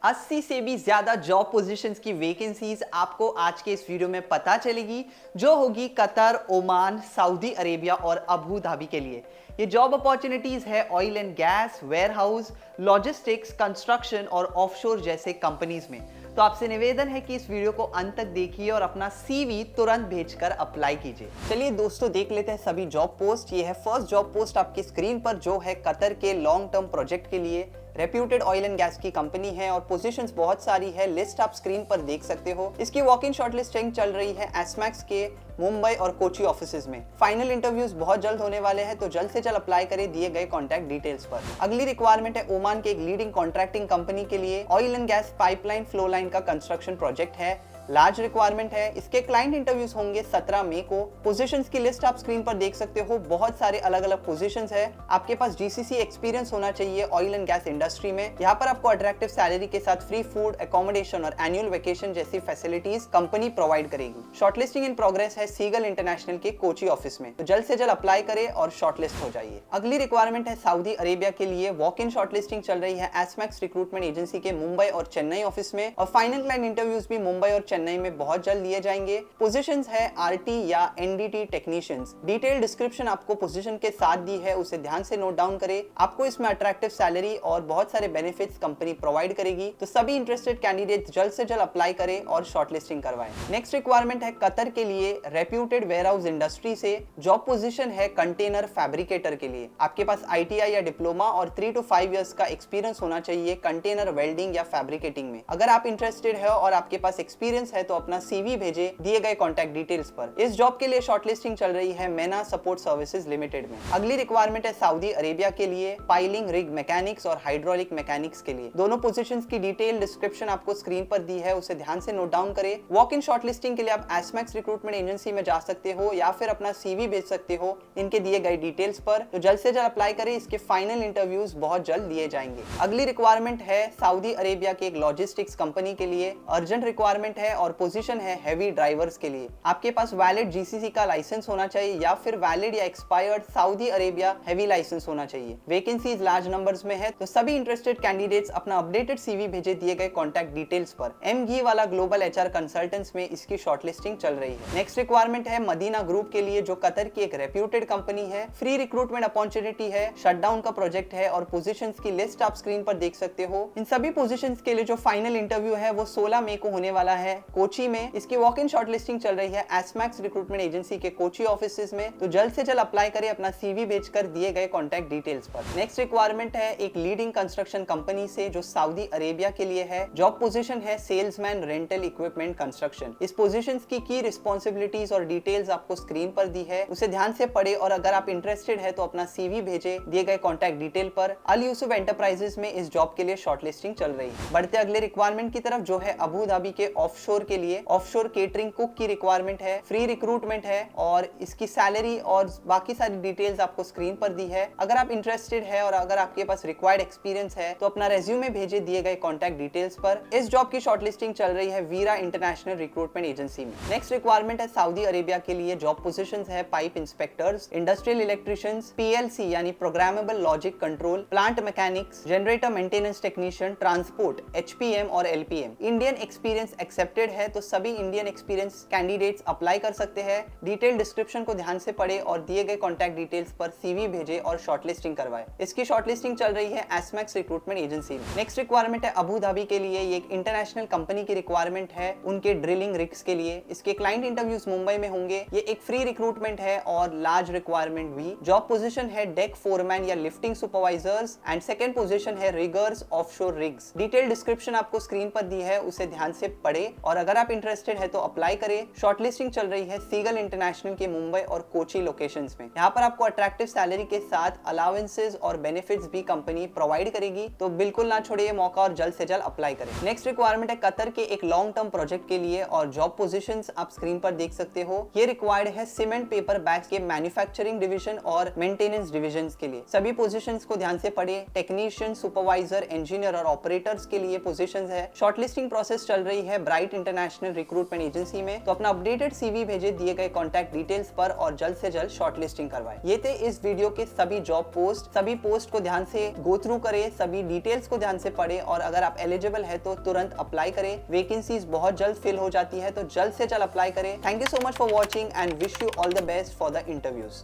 80 से भी ज्यादा जॉब पोजीशंस की वैकेंसीज आपको आज के इस वीडियो में पता चलेगी, जो होगी कतर, ओमान, सऊदी अरेबिया और अबू धाबी के लिए। ये जॉब अपॉर्चुनिटीज है oil and gas, warehouse, logistics, construction और ऑफशोर जैसे कंपनीज में। तो आपसे निवेदन है कि इस वीडियो को अंत तक देखिए और अपना सीवी तुरंत भेजकर अप्लाई कीजिए। चलिए दोस्तों, देख लेते हैं सभी जॉब पोस्ट। ये है फर्स्ट जॉब पोस्ट आपकी स्क्रीन पर, जो है कतर के लॉन्ग टर्म प्रोजेक्ट के लिए। रेप्यूटेड ऑयल एंड गैस की कंपनी है और पोजीशंस बहुत सारी है। लिस्ट आप स्क्रीन पर देख सकते हो। इसकी वॉक इन शॉर्टलिस्टिंग चल रही है एसमैक्स के मुंबई और कोची ऑफिसेज में। फाइनल इंटरव्यूज बहुत जल्द होने वाले हैं, तो जल्द से जल्द अप्लाई करें दिए गए कॉन्टैक्ट डिटेल्स पर। अगली रिक्वायरमेंट है ओमान के एक लीडिंग कॉन्ट्रैक्टिंग कंपनी के लिए। Oil and gas pipeline flow line का कंस्ट्रक्शन प्रोजेक्ट है। लार्ज रिक्वायरमेंट है। इसके क्लाइंट इंटरव्यूज होंगे 17 मई को। पोजीशंस की लिस्ट आप स्क्रीन पर देख सकते हो। बहुत सारे अलग अलग पोजीशंस है। आपके पास जीसीसी एक्सपीरियंस होना चाहिए ऑयल एंड गैस इंडस्ट्री में। यहाँ पर आपको अट्रैक्टिव सैलरी के साथ फ्री फूड, अकोमोडेशन और एनुअल वेकेशन जैसी फैसिलिटीज कंपनी प्रोवाइड करेगी। शॉर्टलिस्टिंग इन प्रोग्रेस है सीगल इंटरनेशनल के कोची ऑफिस में, तो जल्द से जल्द अप्लाई करें और शॉर्टलिस्ट हो जाइए। अगली रिक्वायरमेंट है सऊदी अरेबिया के लिए। वॉक इन शॉर्टलिस्टिंग चल रही है एसमैक्स रिक्रूटमेंट एजेंसी के मुंबई और चेन्नई ऑफिस में, और फाइनल क्लाइंट इंटरव्यूज भी मुंबई और चेन्नई में बहुत जल्द लिए जाएंगे। पोजीशंस है आरटी या एनडीटी टेक्नीशियंस। डिटेल डिस्क्रिप्शन आपको पोजीशन के साथ दी है, उसे ध्यान से नोट डाउन करें। आपको इसमें अट्रैक्टिव सैलरी और बहुत सारे बेनिफिट्स कंपनी प्रोवाइड करेगी, तो सभी इंटरेस्टेड कैंडिडेट जल्द से जल्द अप्लाई करें और शॉर्टलिस्टिंग करवाएं। नेक्स्ट रिक्वायरमेंट है कतर के लिए रेप्यूटेड वेयरहाउस इंडस्ट्री से। जॉब पोजीशन है कंटेनर फैब्रिकेटर के लिए। आपके पास आईटीआई या डिप्लोमा और 3 to 5 इयर्स का एक्सपीरियंस होना चाहिए कंटेनर वेल्डिंग या फैब्रिकेटिंग में। अगर आप इंटरेस्टेड है और आपके पास एक्सपीरियंस है, तो अपना सीवी भेजे दिए गए कॉन्टैक्ट डिटेल्स पर। इस जॉब के लिए शॉर्टलिस्टिंग चल रही है मेना सपोर्ट सर्विसेज लिमिटेड में। अगली रिक्वायरमेंट है सऊदी अरेबिया के लिए पाइलिंग रिग मैकेनिक्स और हाइड्रोलिक मैकेनिक्स के लिए। दोनों पोजीशंस की डिटेल डिस्क्रिप्शन आपको स्क्रीन पर दी है, उसे ध्यान से नोट डाउन करें। वॉक इन शॉर्टलिस्टिंग के लिए आप एसमैक्स रिक्रूटमेंट एजेंसी में जा सकते हो या फिर अपना सीवी भेज सकते हो इनके दिए गए डिटेल्स पर, तो जल्द से जल्द अप्लाई करें। इसके फाइनल इंटरव्यूज बहुत जल्द दिए जाएंगे। अगली रिक्वायरमेंट है सऊदी अरेबिया के एक लॉजिस्टिक्स कंपनी के लिए। अर्जेंट रिक्वायरमेंट है और पोजीशन है हैवी ड्राइवर्स के लिए। आपके पास वैलिड जीसीसी का लाइसेंस होना चाहिए या फिर वैलिड या expired Saudi Arabia heavy licence होना चाहिए। वैकेंसीज लार्ज नंबर्स में है, तो सभी इंटरेस्टेड कैंडिडेट्स अपना अपडेटेड सीवी भेजे दिए गए कॉन्टैक्ट डिटेल्स पर। एम घी वाला ग्लोबल एचआर कंसल्टेंट्स में इसकी शॉर्टलिस्टिंग चल रही है। नेक्स्ट रिक्वायरमेंट है मदीना ग्रुप के लिए, जो कतर की एक रेप्यूटेड कंपनी है। फ्री रिक्रूटमेंट अपॉर्चुनिटी है, शटडाउन का प्रोजेक्ट है और पोजीशंस की लिस्ट आप स्क्रीन पर देख सकते हो। इन सभी पोजीशंस के लिए जो फाइनल इंटरव्यू है वो 16 मई को होने वाला है कोची में। इसकी वॉक इन शॉर्टलिस्टिंग चल रही है एसमैक्स रिक्रूटमेंट एजेंसी के कोची ऑफिसेज में, तो जल्द से जल्द अप्लाई करें अपना सीवी भेजकर दिए गए कॉन्टैक्ट डिटेल्स पर। नेक्स्ट रिक्वायरमेंट है एक लीडिंग कंस्ट्रक्शन कंपनी से, जो सऊदी अरेबिया के लिए है। जॉब पोजीशन है सेल्समैन रेंटल इक्विपमेंट कंस्ट्रक्शन। इस पोजीशंस की रिस्पॉन्सिबिलिटीज और डिटेल्स आपको स्क्रीन पर दी है, उसे ध्यान से पढ़े और अगर आप इंटरेस्टेड है तो अपना सीवी भेजे दिए गए कॉन्टैक्ट डिटेल पर। अल यूसुफ एंटरप्राइजेस में इस जॉब के लिए शॉर्टलिस्टिंग चल रही है। बढ़ते अगले रिक्वायरमेंट की तरफ, जो है अबू धाबी के ऑफशोर के लिए। ऑफशोर केटरिंग कुक की रिक्वायरमेंट है। फ्री रिक्रूटमेंट है और इसकी सैलरी और बाकी सारी डिटेल्स आपको स्क्रीन पर दी है। अगर आप इंटरेस्टेड है और अगर आपके पास रिक्वायर्ड एक्सपीरियंस है, तो अपना रेज्यूमे भेजे दिए गए कॉन्टैक्ट डिटेल्स पर। इस जॉब की शॉर्टलिस्टिंग चल रही है वीरा इंटरनेशनल रिक्रूटमेंट एजेंसी में। नेक्स्ट रिक्वायरमेंट है सऊदी अरेबिया के लिए। जॉब पोजीशंस है pipe inspectors, industrial electricians, PLC यानी programmable logic control, plant mechanics, generator maintenance technician, transport, HPM और एलपीएम। इंडियन एक्सपीरियंस एक्सेप्टेड है, तो सभी इंडियन एक्सपीरियंस कैंडिडेट्स अप्लाई कर सकते हैं। डिटेल डिस्क्रिप्शन को ध्यान से पढ़े और दिए गए कॉन्टैक्ट डिटेल्स पर सीवी भेजे और शॉर्टलिस्टिंग करवाए। इसकी शॉर्टलिस्टिंग चल रही है एसमैक्स रिक्रूटमेंट एजेंसी में। नेक्स्ट रिक्वायरमेंट है अबू धाबी के लिए। ये एक इंटरनेशनल कंपनी की रिक्वायरमेंट है उनके ड्रिलिंग रिग्स के लिए। इसके क्लाइंट इंटरव्यूज मुंबई में होंगे। ये एक फ्री रिक्रूटमेंट है और लार्ज रिक्वायरमेंट भी। जॉब पोजीशन है डेक फोरमैन या lifting supervisors and second position है riggers offshore rigs. Detail description आपको स्क्रीन पर दी है, उसे ध्यान से पढ़े और अगर आप इंटरेस्टेड है तो अप्लाई करें। शॉर्टलिस्टिंग चल रही है सीगल इंटरनेशनल के मुंबई और कोची लोकेशंस में। यहाँ पर आपको अट्रैक्टिव सैलरी के साथ अलाउंसेस और बेनिफिट्स भी कंपनी प्रोवाइड करेगी, तो बिल्कुल ना छोड़िए मौका और जल्द से जल्द अप्लाई करें। नेक्स्ट रिक्वायरमेंट है कतर के एक लॉन्ग टर्म प्रोजेक्ट के लिए और जॉब पोजीशंस आप स्क्रीन पर देख सकते सकते हो। ये रिक्वायर्ड है सीमेंट पेपर बैग्स के मैन्युफैक्चरिंग डिवीजन और मेंटेनेंस डिविजन के लिए। सभी पोजीशंस को ध्यान से पढ़े। टेक्नीशियन, सुपरवाइजर, इंजीनियर और ऑपरेटर्स के लिए पोजीशंस है। शॉर्टलिस्टिंग प्रोसेस चल रही है ब्राइट इंटरनेशनल रिक्रूटमेंट एजेंसी में। तो अपना अपडेटेड सीवी भेजे दिए गए कॉन्टैक्ट डिटेल्स पर और जल्द से जल्द शॉर्टलिस्टिंग करवाए। ये थे इस वीडियो के सभी जॉब पोस्ट। सभी पोस्ट को ध्यान से गो थ्रू करें, सभी डिटेल्स को ध्यान से पढ़े और अगर आप एलिजिबल है तो तुरंत अप्लाई करें। वैकेंसीज बहुत जल्द फिल हो जाती है, तो जल्द से जल्द अप्लाई करें। Thank you so much for watching and wish you all the best for the interviews.